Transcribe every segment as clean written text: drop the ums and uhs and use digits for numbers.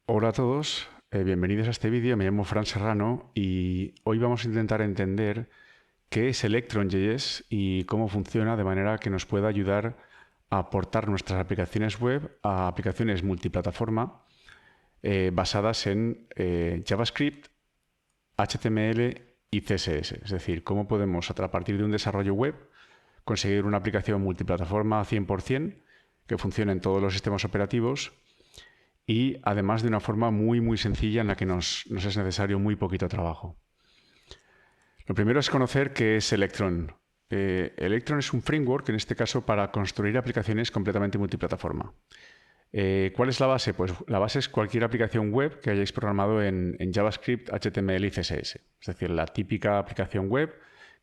Hola a todos, bienvenidos a este vídeo. Me llamo Fran Serrano y hoy vamos a intentar entender qué es Electron.js y cómo funciona de manera que nos pueda ayudar a portar nuestras aplicaciones web a aplicaciones multiplataforma basadas en JavaScript, HTML y CSS. Es decir, cómo podemos a partir de un desarrollo web conseguir una aplicación multiplataforma 100% que funcione en todos los sistemas operativos y además de una forma muy sencilla en la que nos es necesario muy poquito trabajo. Lo primero es conocer qué es Electron. Electron es un framework, en este caso, para construir aplicaciones completamente multiplataforma. ¿Cuál es la base? Pues la base es cualquier aplicación web que hayáis programado en JavaScript, HTML y CSS. Es decir, la típica aplicación web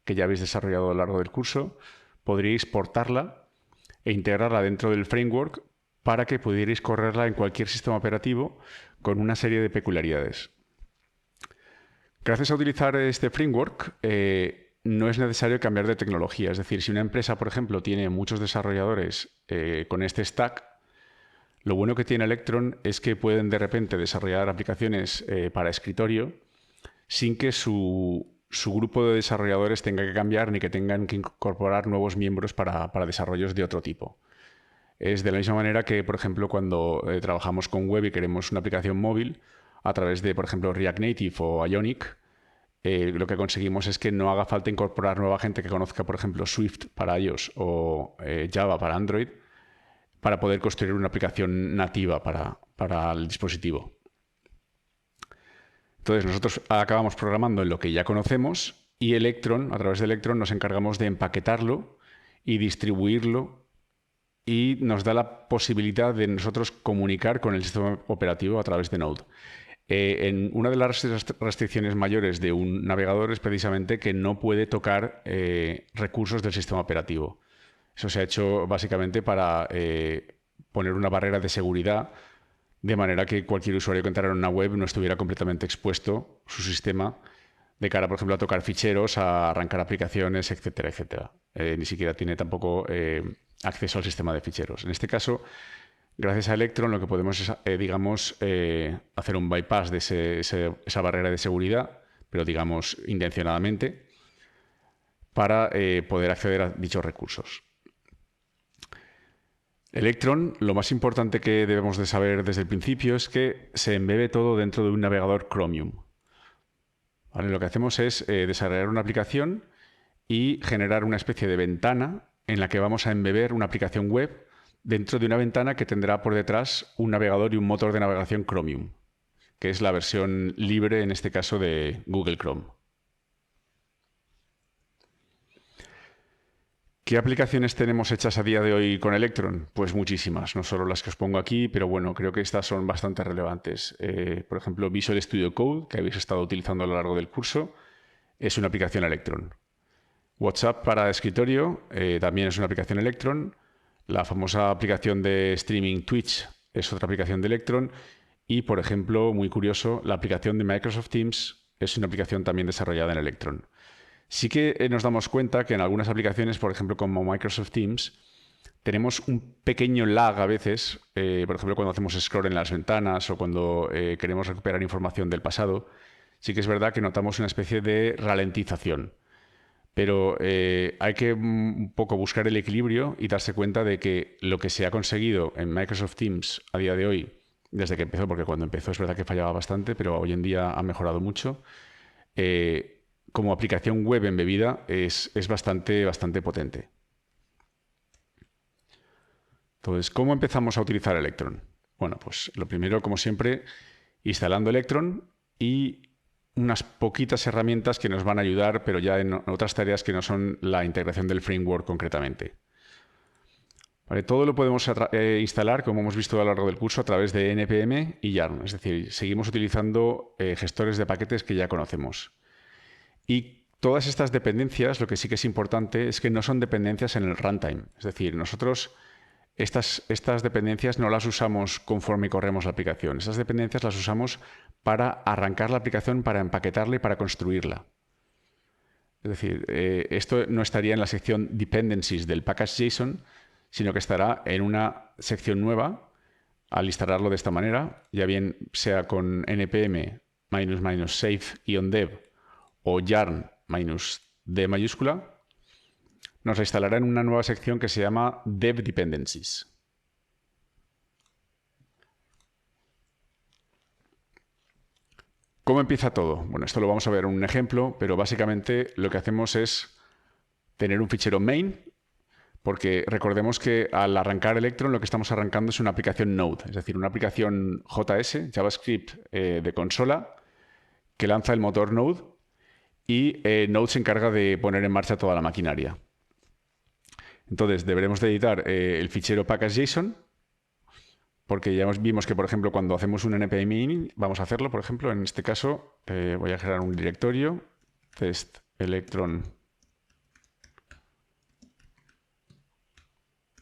que ya habéis desarrollado a lo largo del curso, podríais portarla e integrarla dentro del framework para que pudierais correrla en cualquier sistema operativo con una serie de peculiaridades. Gracias a utilizar este framework, no es necesario cambiar de tecnología. Es decir, si una empresa, por ejemplo, tiene muchos desarrolladores con este stack, lo bueno que tiene Electron es que pueden de repente desarrollar aplicaciones para escritorio sin que su grupo de desarrolladores tenga que cambiar ni que tengan que incorporar nuevos miembros para desarrollos de otro tipo. Es de la misma manera que, por ejemplo, cuando trabajamos con web y queremos una aplicación móvil a través de, por ejemplo, React Native o Ionic, lo que conseguimos es que no haga falta incorporar nueva gente que conozca, por ejemplo, Swift para iOS o Java para Android para poder construir una aplicación nativa para el dispositivo. Entonces, nosotros acabamos programando en lo que ya conocemos y Electron, a través de Electron, nos encargamos de empaquetarlo y distribuirlo y nos da la posibilidad de nosotros comunicar con el sistema operativo a través de Node. Una de las restricciones mayores de un navegador es precisamente que no puede tocar recursos del sistema operativo. Eso se ha hecho básicamente para poner una barrera de seguridad de manera que cualquier usuario que entrara en una web no estuviera completamente expuesto su sistema de cara, por ejemplo, a tocar ficheros, a arrancar aplicaciones, etcétera, etcétera. Ni siquiera tiene tampoco acceso al sistema de ficheros. En este caso, gracias a Electron, lo que podemos es, digamos, hacer un bypass de esa barrera de seguridad, pero, digamos, intencionadamente, para poder acceder a dichos recursos. Electron, lo más importante que debemos de saber desde el principio es que se embebe todo dentro de un navegador Chromium. ¿Vale? Lo que hacemos es desarrollar una aplicación y generar una especie de ventana en la que vamos a embeber una aplicación web dentro de una ventana que tendrá por detrás un navegador y un motor de navegación Chromium, que es la versión libre, en este caso, de Google Chrome. ¿Qué aplicaciones tenemos hechas a día de hoy con Electron? Pues muchísimas, no solo las que os pongo aquí, pero bueno, creo que estas son bastante relevantes. Por ejemplo, Visual Studio Code, que habéis estado utilizando a lo largo del curso, es una aplicación Electron. WhatsApp para escritorio también es una aplicación Electron. La famosa aplicación de streaming Twitch es otra aplicación de Electron. Y, por ejemplo, muy curioso, la aplicación de Microsoft Teams es una aplicación también desarrollada en Electron. Sí que nos damos cuenta que en algunas aplicaciones, por ejemplo, como Microsoft Teams, tenemos un pequeño lag a veces, por ejemplo, cuando hacemos scroll en las ventanas o cuando queremos recuperar información del pasado. Sí que es verdad que notamos una especie de ralentización. Pero hay que un poco buscar el equilibrio y darse cuenta de que lo que se ha conseguido en Microsoft Teams a día de hoy, desde que empezó, porque cuando empezó es verdad que fallaba bastante, pero hoy en día ha mejorado mucho, como aplicación web embebida es bastante potente. Entonces, ¿cómo empezamos a utilizar Electron? Bueno, pues lo primero, como siempre, instalando Electron y unas poquitas herramientas que nos van a ayudar, pero ya en otras tareas que no son la integración del framework concretamente. Vale, todo lo podemos instalar, como hemos visto a lo largo del curso, a través de npm y yarn. Es decir, seguimos utilizando gestores de paquetes que ya conocemos. Y todas estas dependencias, lo que sí que es importante es que no son dependencias en el runtime. Es decir, nosotros estas dependencias no las usamos conforme corremos la aplicación. Estas dependencias las usamos para arrancar la aplicación, para empaquetarla y para construirla. Es decir, esto no estaría en la sección Dependencies del package.json, sino que estará en una sección nueva al instalarlo de esta manera, ya bien sea con npm --save-dev o yarn -d mayúscula, nos instalará en una nueva sección que se llama dev dependencies. ¿Cómo empieza todo? Bueno, esto lo vamos a ver en un ejemplo, pero básicamente lo que hacemos es tener un fichero main, porque recordemos que al arrancar Electron lo que estamos arrancando es una aplicación Node, es decir, una aplicación JS, JavaScript de consola, que lanza el motor Node y Node se encarga de poner en marcha toda la maquinaria. Entonces, deberemos de editar el fichero package.json, porque ya vimos que, por ejemplo, cuando hacemos un npm init, vamos a hacerlo, por ejemplo, en este caso, voy a crear un directorio, test electron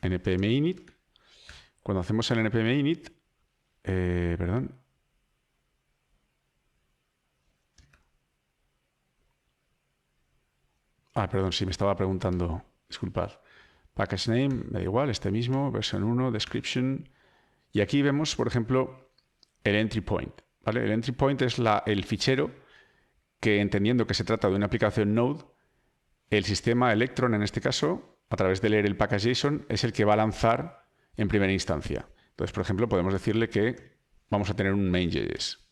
npm init. Cuando hacemos el npm init, perdón. Perdón, sí, me estaba preguntando, disculpad. Package name, me da igual, este mismo, versión 1, description. Y aquí vemos, por ejemplo, el entry point. ¿Vale? El entry point es el fichero que, entendiendo que se trata de una aplicación Node, el sistema Electron, en este caso, a través de leer el package.json, es el que va a lanzar en primera instancia. Entonces, por ejemplo, podemos decirle que vamos a tener un main.js.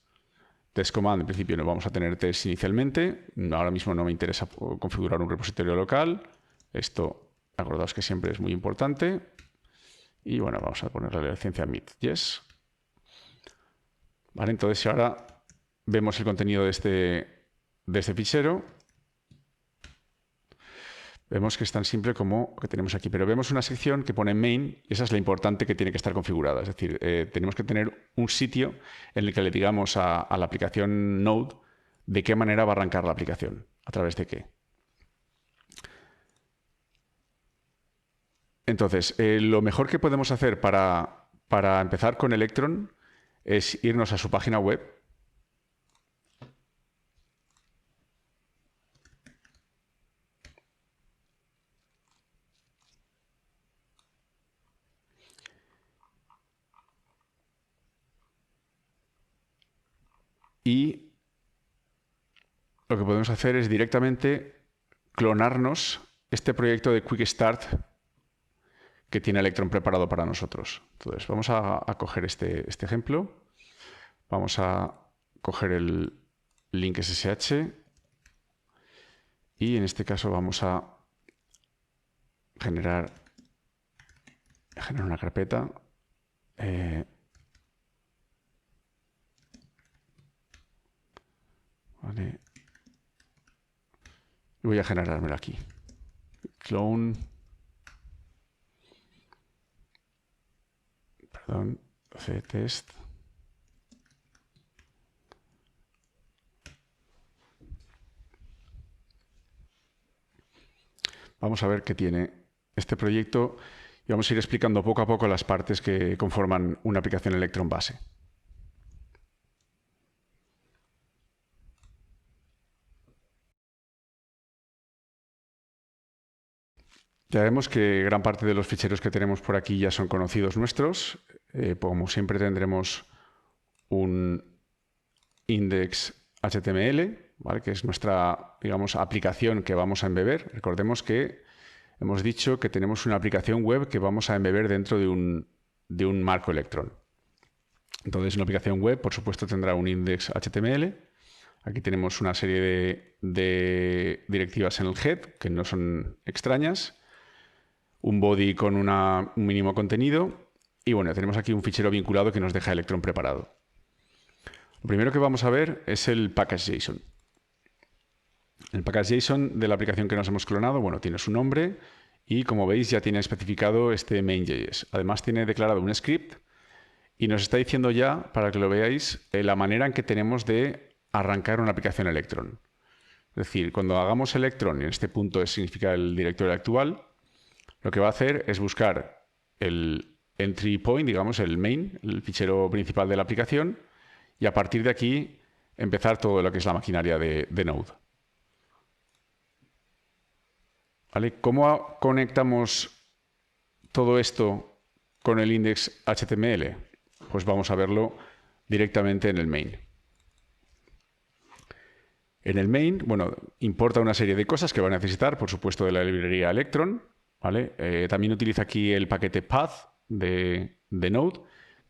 Test command, en principio no vamos a tener test inicialmente. Ahora mismo no me interesa configurar un repositorio local. Esto, acordaos que siempre es muy importante. Y bueno, vamos a ponerle la licencia mid. Yes. Vale, entonces ahora vemos el contenido de este fichero. Vemos que es tan simple como lo que tenemos aquí, pero vemos una sección que pone main y esa es la importante que tiene que estar configurada. Es decir, tenemos que tener un sitio en el que le digamos a la aplicación Node de qué manera va a arrancar la aplicación, a través de qué. Entonces, lo mejor que podemos hacer para empezar con Electron es irnos a su página web. Y lo que podemos hacer es directamente clonarnos este proyecto de Quick Start que tiene Electron preparado para nosotros. Entonces, vamos a coger este ejemplo. Vamos a coger el link SSH y en este caso vamos a generar una carpeta. Vale. Y voy a generármelo aquí. Clone. Perdón. ctest. Vamos a ver qué tiene este proyecto y vamos a ir explicando poco a poco las partes que conforman una aplicación Electron base. Ya vemos que gran parte de los ficheros que tenemos por aquí ya son conocidos nuestros. Como siempre tendremos un index HTML, ¿vale? Que es nuestra, digamos, aplicación que vamos a embeber. Recordemos que hemos dicho que tenemos una aplicación web que vamos a embeber dentro de un marco Electron. Entonces, una aplicación web, por supuesto, tendrá un index HTML. Aquí tenemos una serie de directivas en el head, que no son extrañas. Un body con un mínimo contenido. Y bueno, tenemos aquí un fichero vinculado que nos deja Electron preparado. Lo primero que vamos a ver es el package.json. El package.json de la aplicación que nos hemos clonado, bueno, tiene su nombre y, como veis, ya tiene especificado este main.js. Además, tiene declarado un script y nos está diciendo ya, para que lo veáis, la manera en que tenemos de arrancar una aplicación Electron. Es decir, cuando hagamos Electron, y en este punto significa el directorio actual, lo que va a hacer es buscar el entry point, digamos, el main, el fichero principal de la aplicación, y a partir de aquí empezar todo lo que es la maquinaria de Node. ¿Vale? ¿Cómo conectamos todo esto con el index HTML? pues vamos a verlo directamente en el main. En el main, bueno, importa una serie de cosas que va a necesitar, por supuesto, de la librería Electron, ¿vale? También utiliza aquí el paquete path de Node,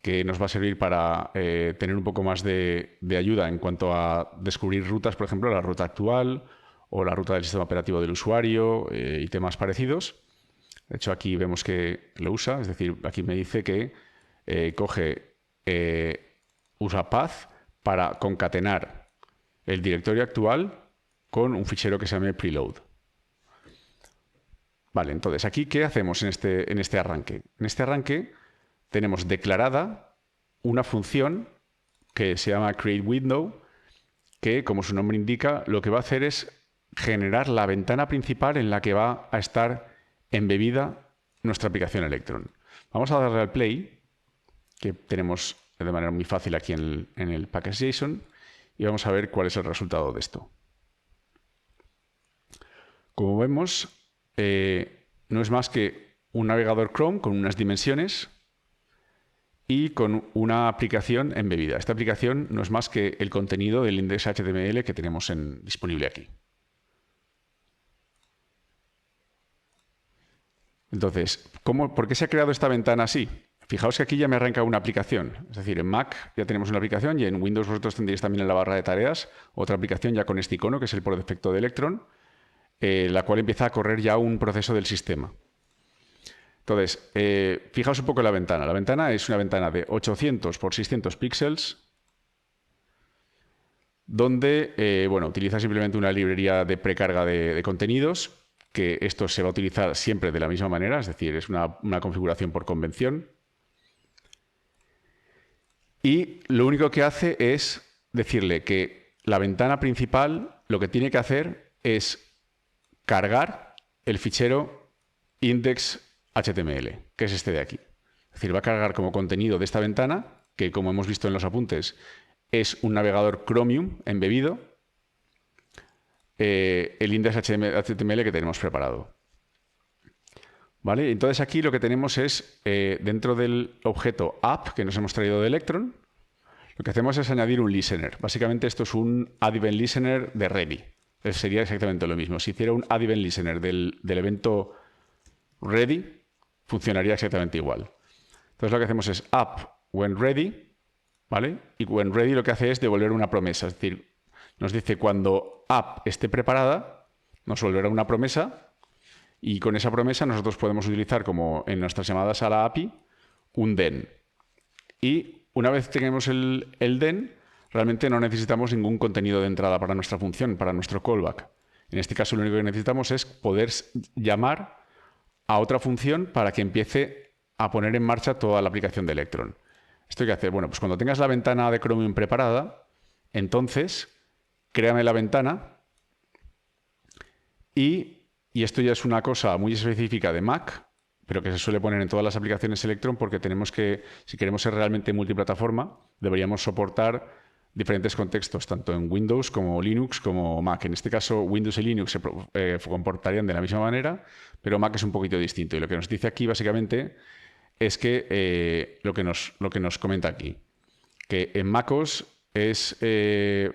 que nos va a servir para tener un poco más de ayuda en cuanto a descubrir rutas, por ejemplo, la ruta actual o la ruta del sistema operativo del usuario y temas parecidos. De hecho, aquí vemos que lo usa, es decir, aquí me dice que usa path para concatenar el directorio actual con un fichero que se llame preload. Vale, entonces aquí, ¿qué hacemos en este arranque? En este arranque tenemos declarada una función que se llama createWindow, que, como su nombre indica, lo que va a hacer es generar la ventana principal en la que va a estar embebida nuestra aplicación Electron. Vamos a darle al play, que tenemos de manera muy fácil aquí en el package.json, y vamos a ver cuál es el resultado de esto. Como vemos, no es más que un navegador Chrome con unas dimensiones y con una aplicación embebida. Esta aplicación no es más que el contenido del index.html que tenemos disponible aquí. Entonces, ¿por qué se ha creado esta ventana así? Fijaos que aquí ya me arranca una aplicación. Es decir, en Mac ya tenemos una aplicación y en Windows vosotros tendréis también en la barra de tareas otra aplicación ya con este icono, que es el por defecto de Electron, la cual empieza a correr ya un proceso del sistema. Entonces, fijaos un poco en la ventana. La ventana es una ventana de 800 por 600 píxeles, donde bueno, utiliza simplemente una librería de precarga de contenidos, que esto se va a utilizar siempre de la misma manera, es decir, es una configuración por convención. Y lo único que hace es decirle que la ventana principal lo que tiene que hacer es cargar el fichero index.html, que es este de aquí. Es decir, va a cargar como contenido de esta ventana, que como hemos visto en los apuntes, es un navegador Chromium embebido, el index.html que tenemos preparado. ¿Vale? Entonces aquí lo que tenemos es, dentro del objeto app que nos hemos traído de Electron, lo que hacemos es añadir un listener. Básicamente esto es un add-event-listener de ready. Sería exactamente lo mismo. Si hiciera un add-event-listener del evento ready, funcionaría exactamente igual. Entonces lo que hacemos es app.when_ready, ¿vale? Y when_ready lo que hace es devolver una promesa. Es decir, nos dice cuando app esté preparada, nos volverá una promesa. Y con esa promesa nosotros podemos utilizar, como en nuestras llamadas a la API, un then. Y una vez tengamos el then, realmente no necesitamos ningún contenido de entrada para nuestra función, para nuestro callback. En este caso lo único que necesitamos es poder llamar a otra función para que empiece a poner en marcha toda la aplicación de Electron. ¿Esto qué hace? Bueno, pues cuando tengas la ventana de Chromium preparada, entonces créame la ventana y esto ya es una cosa muy específica de Mac, pero que se suele poner en todas las aplicaciones Electron porque tenemos que, si queremos ser realmente multiplataforma, deberíamos soportar diferentes contextos, tanto en Windows como Linux como Mac. En este caso, Windows y Linux se comportarían de la misma manera, pero Mac es un poquito distinto. Y lo que nos dice aquí, básicamente, es que lo que nos comenta aquí, que en MacOS es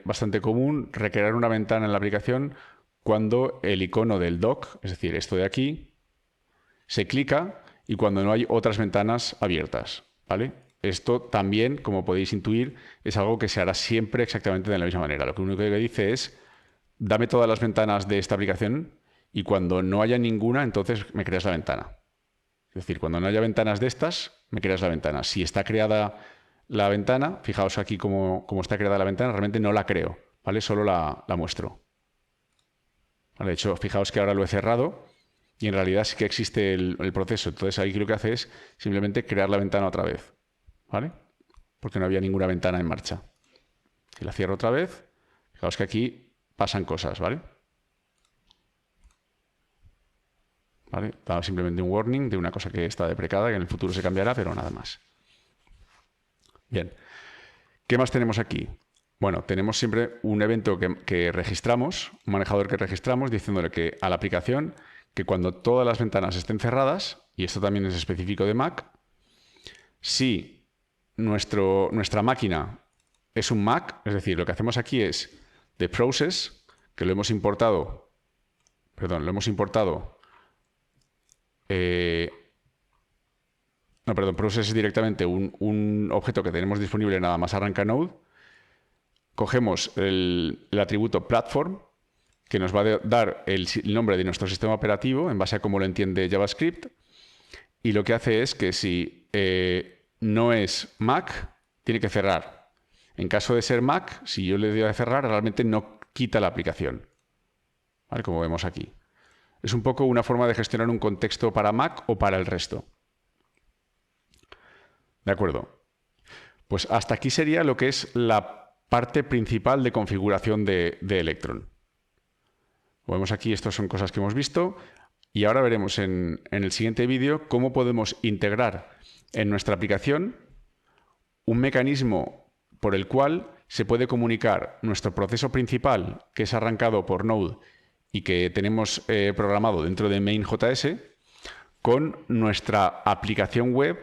bastante común recrear una ventana en la aplicación cuando el icono del dock, es decir, esto de aquí, se clica y cuando no hay otras ventanas abiertas, ¿vale? Esto también, como podéis intuir, es algo que se hará siempre exactamente de la misma manera. Lo único que dice es, dame todas las ventanas de esta aplicación y cuando no haya ninguna, entonces me creas la ventana. Es decir, cuando no haya ventanas de estas, me creas la ventana. Si está creada la ventana, fijaos aquí cómo está creada la ventana, realmente no la creo, ¿vale? Solo la muestro. Vale, de hecho, fijaos que ahora lo he cerrado y en realidad sí que existe el proceso. Entonces ahí lo que hace es simplemente crear la ventana otra vez, ¿vale? Porque no había ninguna ventana en marcha. Si la cierro otra vez, fijaos que aquí pasan cosas, ¿vale? ¿Vale? Da simplemente un warning de una cosa que está deprecada, que en el futuro se cambiará, pero nada más. Bien. ¿Qué más tenemos aquí? Bueno, tenemos siempre un evento que registramos, un manejador que registramos, diciéndole que a la aplicación que cuando todas las ventanas estén cerradas, y esto también es específico de Mac, si nuestra máquina es un Mac, es decir, lo que hacemos aquí es the process, que lo hemos importado, perdón, lo hemos importado, no, perdón, process es directamente un objeto que tenemos disponible nada más arranca Node. Cogemos el atributo platform, que nos va a dar el nombre de nuestro sistema operativo en base a cómo lo entiende JavaScript, y lo que hace es que si no es Mac, tiene que cerrar. En caso de ser Mac, si yo le doy a cerrar, realmente no quita la aplicación, ¿vale? Como vemos aquí. Es un poco una forma de gestionar un contexto para Mac o para el resto. ¿De acuerdo? Pues hasta aquí sería lo que es la parte principal de configuración de Electron. Como vemos aquí, estas son cosas que hemos visto. Y ahora veremos en el siguiente vídeo cómo podemos integrar en nuestra aplicación un mecanismo por el cual se puede comunicar nuestro proceso principal, que es arrancado por Node y que tenemos programado dentro de main.js, con nuestra aplicación web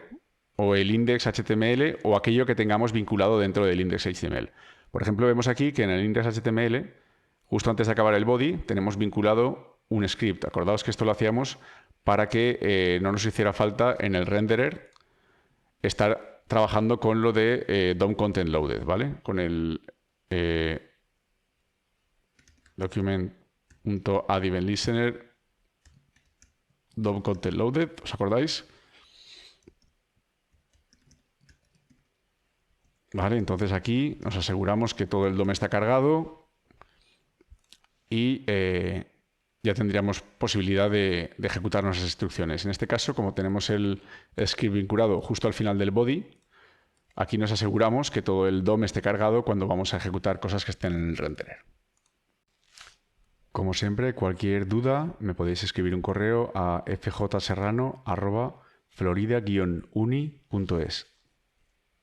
o el index HTML o aquello que tengamos vinculado dentro del index HTML. Por ejemplo, vemos aquí que en el index HTML, justo antes de acabar el body, tenemos vinculado un script. Acordaos que esto lo hacíamos para que no nos hiciera falta en el renderer estar trabajando con lo de DOM Content Loaded, ¿vale? Con el document.addEventListener DOM Content Loaded, ¿os acordáis? Vale, entonces aquí nos aseguramos que todo el DOM está cargado y ya tendríamos posibilidad de ejecutar nuestras instrucciones. En este caso, como tenemos el script vinculado justo al final del body, aquí nos aseguramos que todo el DOM esté cargado cuando vamos a ejecutar cosas que estén en el renderer. Como siempre, cualquier duda me podéis escribir un correo a fjserrano@florida-uni.es.